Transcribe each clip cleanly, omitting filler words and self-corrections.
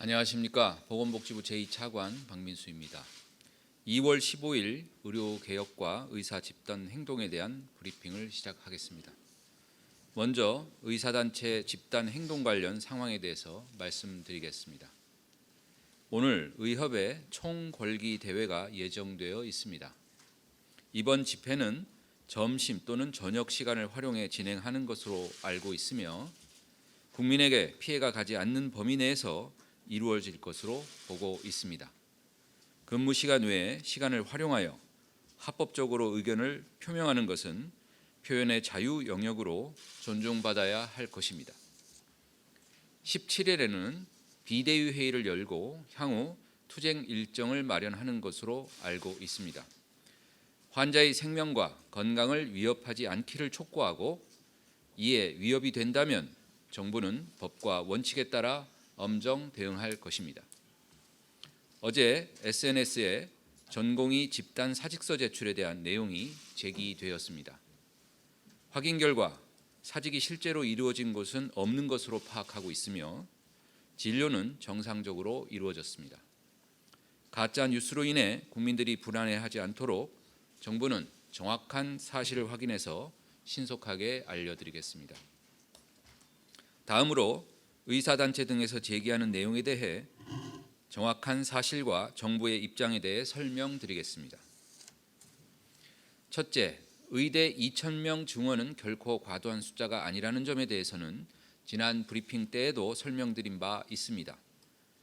안녕하십니까. 보건복지부 제2차관 박민수입니다. 2월 15일 의료개혁과 의사집단 행동에 대한 브리핑을 시작하겠습니다. 먼저 의사단체 집단 행동 관련 상황에 대해서 말씀드리겠습니다. 오늘 의협의 총궐기 대회가 예정되어 있습니다. 이번 집회는 점심 또는 저녁 시간을 활용해 진행하는 것으로 알고 있으며 국민에게 피해가 가지 않는 범위 내에서 이루어질 것으로 보고 있습니다. 근무 시간 외에 시간을 활용하여 합법적으로 의견을 표명하는 것은 표현의 자유 영역으로 존중받아야 할 것입니다. 17일에는 비대위 회의를 열고 향후 투쟁 일정을 마련하는 것으로 알고 있습니다. 환자의 생명과 건강을 위협하지 않기를 촉구하고 이에 위협이 된다면 정부는 법과 원칙에 따라 엄정 대응할 것입니다. 어제 SNS에 전공의 집단 사직서 제출에 대한 내용이 제기되었습니다. 확인 결과 사직이 실제로 이루어진 곳은 없는 것으로 파악하고 있으며 진료는 정상적으로 이루어졌습니다. 가짜 뉴스로 인해 국민들이 불안해하지 않도록 정부는 정확한 사실을 확인해서 신속하게 알려드리겠습니다. 다음으로 의사단체 등에서 제기하는 내용에 대해 정확한 사실과 정부의 입장에 대해 설명드리겠습니다. 첫째, 의대 2,000명 증원은 결코 과도한 숫자가 아니라는 점에 대해서는 지난 브리핑 때에도 설명드린 바 있습니다.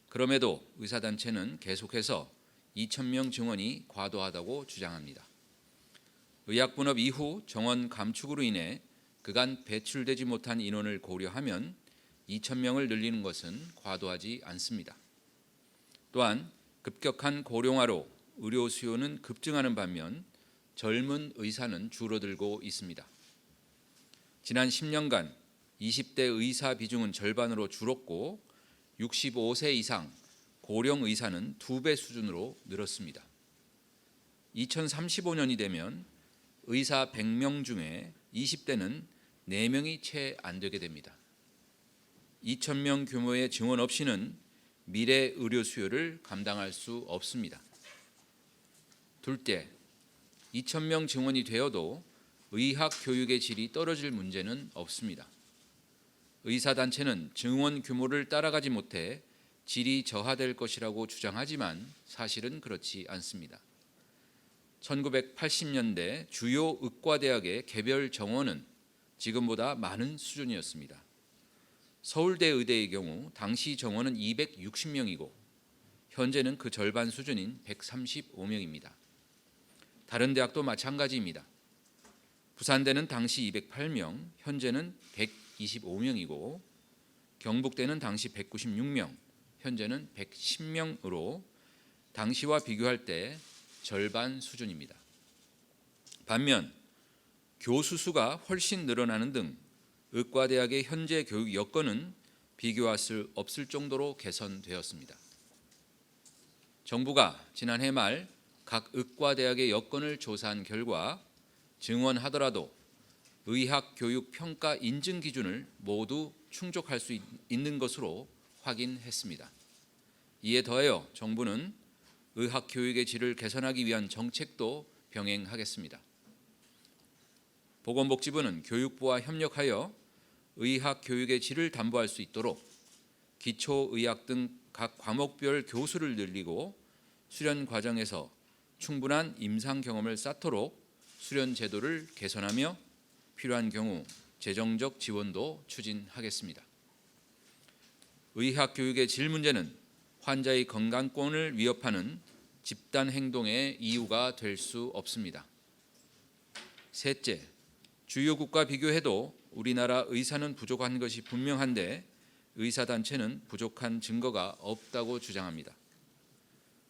그럼에도 의사단체는 계속해서 2,000명 증원이 과도하다고 주장합니다. 의학분업 이후 정원 감축으로 인해 그간 배출되지 못한 인원을 고려하면 2,000명을 늘리는 것은 과도하지 않습니다. 또한 급격한 고령화로 의료 수요는 급증하는 반면 젊은 의사는 줄어들고 있습니다. 지난 10년간 20대 의사 비중은 절반으로 줄었고 65세 이상 고령 의사는 2배 수준으로 늘었습니다. 2035년이 되면 의사 100명 중에 20대는 4명이 채 안 되게 됩니다. 2,000명 규모의 증원 없이는 미래 의료 수요를 감당할 수 없습니다. 둘째, 2,000명 증원이 되어도 의학 교육의 질이 떨어질 문제는 없습니다. 의사단체는 증원 규모를 따라가지 못해 질이 저하될 것이라고 주장하지만 사실은 그렇지 않습니다. 1980년대 주요 의과대학의 개별 정원은 지금보다 많은 수준이었습니다. 서울대 의대의 경우 당시 정원은 260명이고 현재는 그 절반 수준인 135명입니다. 다른 대학도 마찬가지입니다. 부산대는 당시 208명, 현재는 125명이고 경북대는 당시 196명, 현재는 110명으로 당시와 비교할 때 절반 수준입니다. 반면 교수 수가 훨씬 늘어나는 등 의과대학의 현재 교육 여건은 비교할 수 없을 정도로 개선되었습니다. 정부가 지난해 말 각 의과대학의 여건을 조사한 결과 증원하더라도 의학교육평가 인증 기준을 모두 충족할 수 있는 것으로 확인했습니다. 이에 더하여 정부는 의학교육의 질을 개선하기 위한 정책도 병행하겠습니다. 보건복지부는 교육부와 협력하여 의학교육의 질을 담보할 수 있도록 기초의학 등 각 과목별 교수를 늘리고 수련 과정에서 충분한 임상 경험을 쌓도록 수련 제도를 개선하며 필요한 경우 재정적 지원도 추진하겠습니다. 의학교육의 질 문제는 환자의 건강권을 위협하는 집단 행동의 이유가 될 수 없습니다. 셋째, 주요국과 비교해도 우리나라 의사는 부족한 것이 분명한데 의사단체는 부족한 증거가 없다고 주장합니다.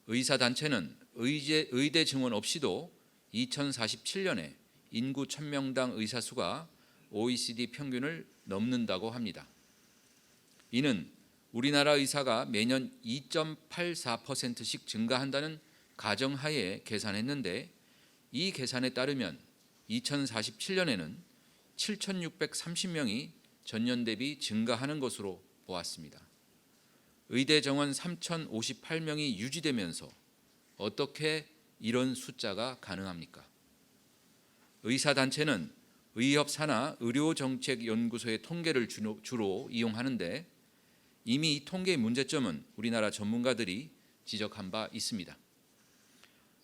의사단체는 의대 증원 없이도 2047년에 인구 1,000명당 의사 수가 OECD 평균을 넘는다고 합니다. 이는 우리나라 의사가 매년 2.84%씩 증가한다는 가정하에 계산했는데 이 계산에 따르면 2047년에는 7,630명이 전년 대비 증가하는 것으로 보았습니다. 의대 정원 3,058명이 유지되면서 어떻게 이런 숫자가 가능합니까? 의사단체는 의협산하 의료정책연구소의 통계를 주로 이용하는데 이미 이 통계의 문제점은 우리나라 전문가들이 지적한 바 있습니다.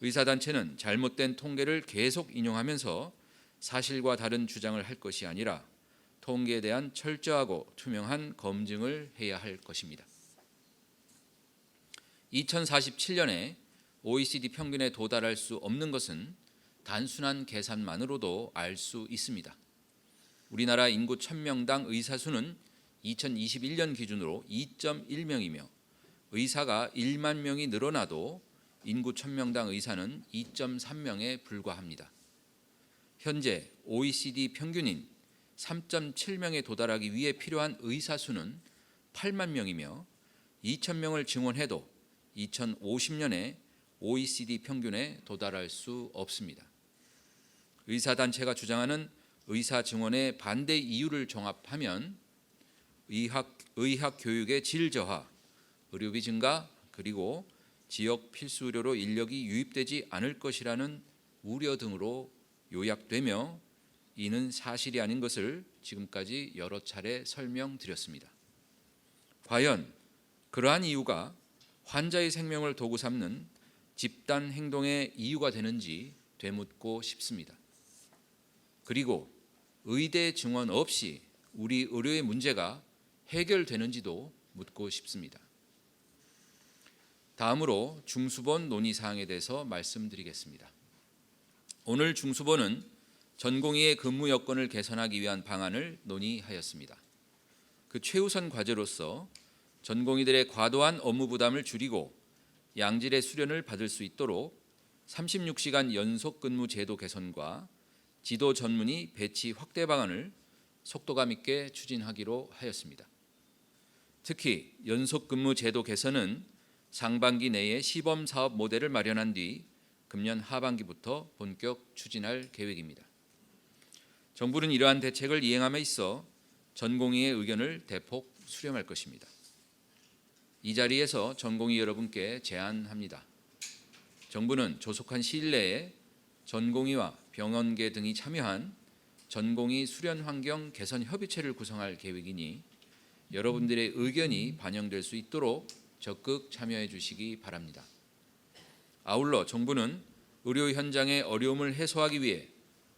의사단체는 잘못된 통계를 계속 인용하면서 사실과 다른 주장을 할 것이 아니라 통계에 대한 철저하고 투명한 검증을 해야 할 것입니다. 2047년에 OECD 평균에 도달할 수 없는 것은 단순한 계산만으로도 알 수 있습니다. 우리나라 인구 1000명당 의사 수는 2021년 기준으로 2.1명이며 의사가 1만 명이 늘어나도 인구 1000명당 의사는 2.3명에 불과합니다. 현재 OECD 평균인 3.7명에 도달하기 위해 필요한 의사 수는 8만 명이며 2,000명을 증원해도 2050년에 OECD 평균에 도달할 수 없습니다. 의사단체가 주장하는 의사 증원의 반대 이유를 종합하면 의학 교육의 질 저하, 의료비 증가, 그리고 지역 필수 의료로 인력이 유입되지 않을 것이라는 우려 등으로 요약되며 이는 사실이 아닌 것을 지금까지 여러 차례 설명드렸습니다. 과연 그러한 이유가 환자의 생명을 도구 삼는 집단 행동의 이유가 되는지 되묻고 싶습니다. 그리고 의대 증원 없이 우리 의료의 문제가 해결되는지도 묻고 싶습니다. 다음으로 중수본 논의사항에 대해서 말씀드리겠습니다. 오늘 중수본은 전공의의 근무 여건을 개선하기 위한 방안을 논의하였습니다. 그 최우선 과제로서 전공의들의 과도한 업무 부담을 줄이고 양질의 수련을 받을 수 있도록 36시간 연속 근무 제도 개선과 지도 전문의 배치 확대 방안을 속도감 있게 추진하기로 하였습니다. 특히 연속 근무 제도 개선은 상반기 내에 시범 사업 모델을 마련한 뒤 금년 하반기부터 본격 추진할 계획입니다. 정부는 이러한 대책을 이행함에 있어 전공의의 의견을 대폭 수렴할 것입니다. 이 자리에서 전공의 여러분께 제안합니다. 정부는 조속한 시일 내에 전공의와 병원계 등이 참여한 전공의 수련 환경 개선 협의체를 구성할 계획이니 여러분들의 의견이 반영될 수 있도록 적극 참여해 주시기 바랍니다. 아울러 정부는 의료 현장의 어려움을 해소하기 위해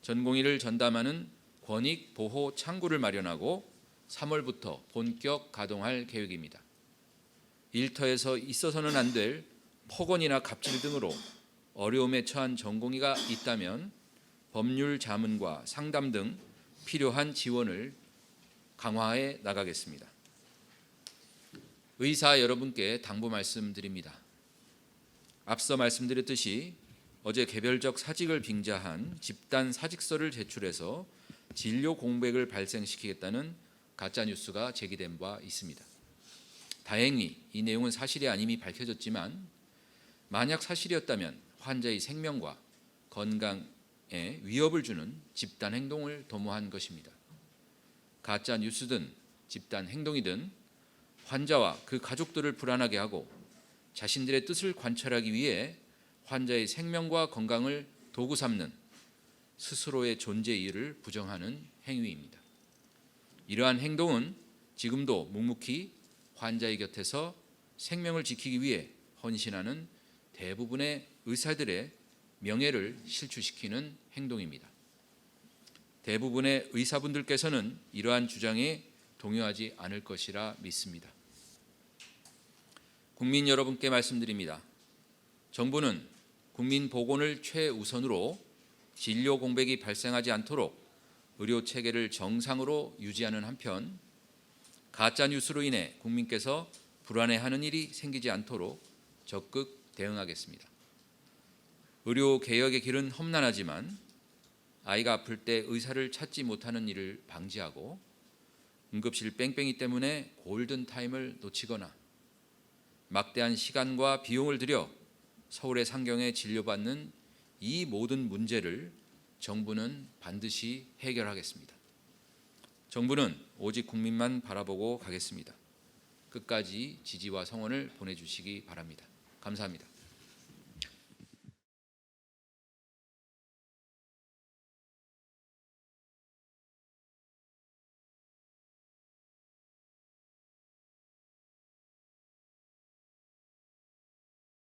전공의를 전담하는 권익 보호 창구를 마련하고 3월부터 본격 가동할 계획입니다. 일터에서 있어서는 안 될 폭언이나 갑질 등으로 어려움에 처한 전공의가 있다면 법률 자문과 상담 등 필요한 지원을 강화해 나가겠습니다. 의사 여러분께 당부 말씀드립니다. 앞서 말씀드렸듯이 어제 개별적 사직을 빙자한 집단 사직서를 제출해서 진료 공백을 발생시키겠다는 가짜뉴스가 제기된 바 있습니다. 다행히 이 내용은 사실이 아님이 밝혀졌지만 만약 사실이었다면 환자의 생명과 건강에 위협을 주는 집단 행동을 도모한 것입니다. 가짜뉴스든 집단 행동이든 환자와 그 가족들을 불안하게 하고 자신들의 뜻을 관철하기 위해 환자의 생명과 건강을 도구 삼는 스스로의 존재 이유를 부정하는 행위입니다. 이러한 행동은 지금도 묵묵히 환자의 곁에서 생명을 지키기 위해 헌신하는 대부분의 의사들의 명예를 실추시키는 행동입니다. 대부분의 의사분들께서는 이러한 주장에 동요하지 않을 것이라 믿습니다. 국민 여러분께 말씀드립니다. 정부는 국민 보건을 최우선으로 진료 공백이 발생하지 않도록 의료 체계를 정상으로 유지하는 한편 가짜 뉴스로 인해 국민께서 불안해하는 일이 생기지 않도록 적극 대응하겠습니다. 의료 개혁의 길은 험난하지만 아이가 아플 때 의사를 찾지 못하는 일을 방지하고 응급실 뺑뺑이 때문에 골든타임을 놓치거나 막대한 시간과 비용을 들여 서울의 상경에 진료받는 이 모든 문제를 정부는 반드시 해결하겠습니다. 정부는 오직 국민만 바라보고 가겠습니다. 끝까지 지지와 성원을 보내주시기 바랍니다. 감사합니다.